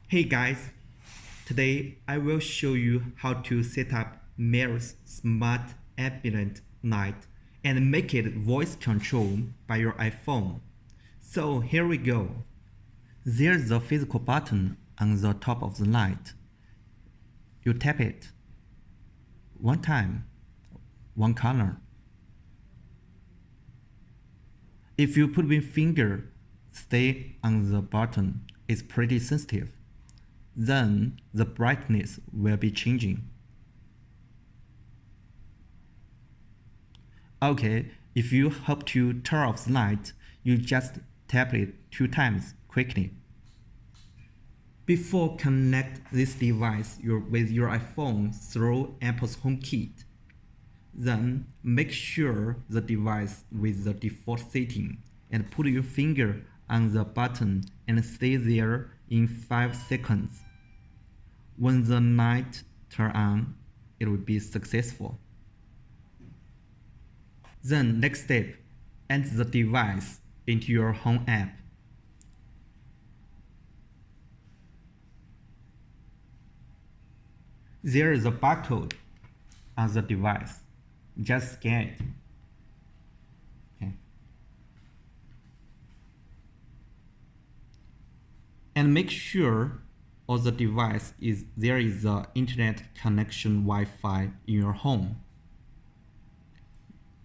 Hey guys, today I will show you how to set up Meross Smart Ambient Light and make it voice control by your iPhone. So here we go. There's a physical button on the top of the light. You tap it one time, one color. If you put your finger stay on the button, it's pretty sensitive. Then the brightness will be changing. Okay, if you hope to turn off the light, you just tap it 2 times quickly. Before connect this device with your iPhone through Apple's HomeKit, then make sure the device with the default setting and put your finger on the button and stay there in 5 seconds. When the light turns on, it will be successful. Then next step, enter the device into your Home app. There is a barcode on the device. Just scan it. Okay. And make sure on the device there is the internet connection Wi-Fi in your home.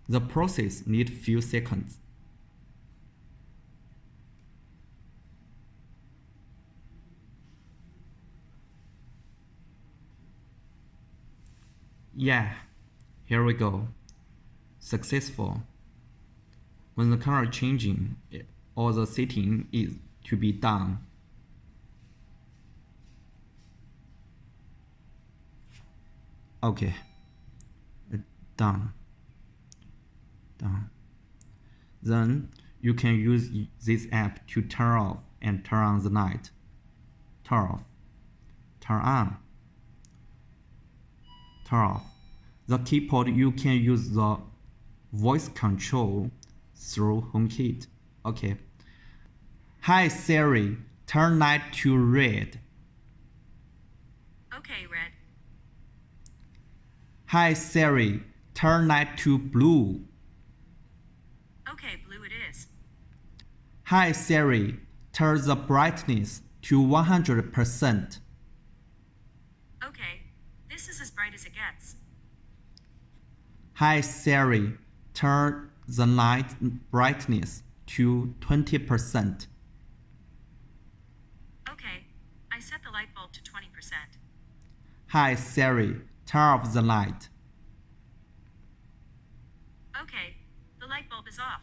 The process needs few seconds. Yeah, here we go. Successful. When the color changing, all the setting is to be done. Okay, done. Then you can use this app to turn off and turn on the light. Turn off, turn on, turn off. The keyboard you can use the voice control through HomeKit. Okay. Hi Siri, turn light to red. Okay, red. Hi Siri, turn light to blue. Okay, blue it is. Hi Siri, turn the brightness to 100%. Okay, this is as bright as it gets. Hi Siri, turn the light brightness to 20%. Okay, I set the light bulb to 20%. Hi Siri, turn off the light. Okay, the light bulb is off.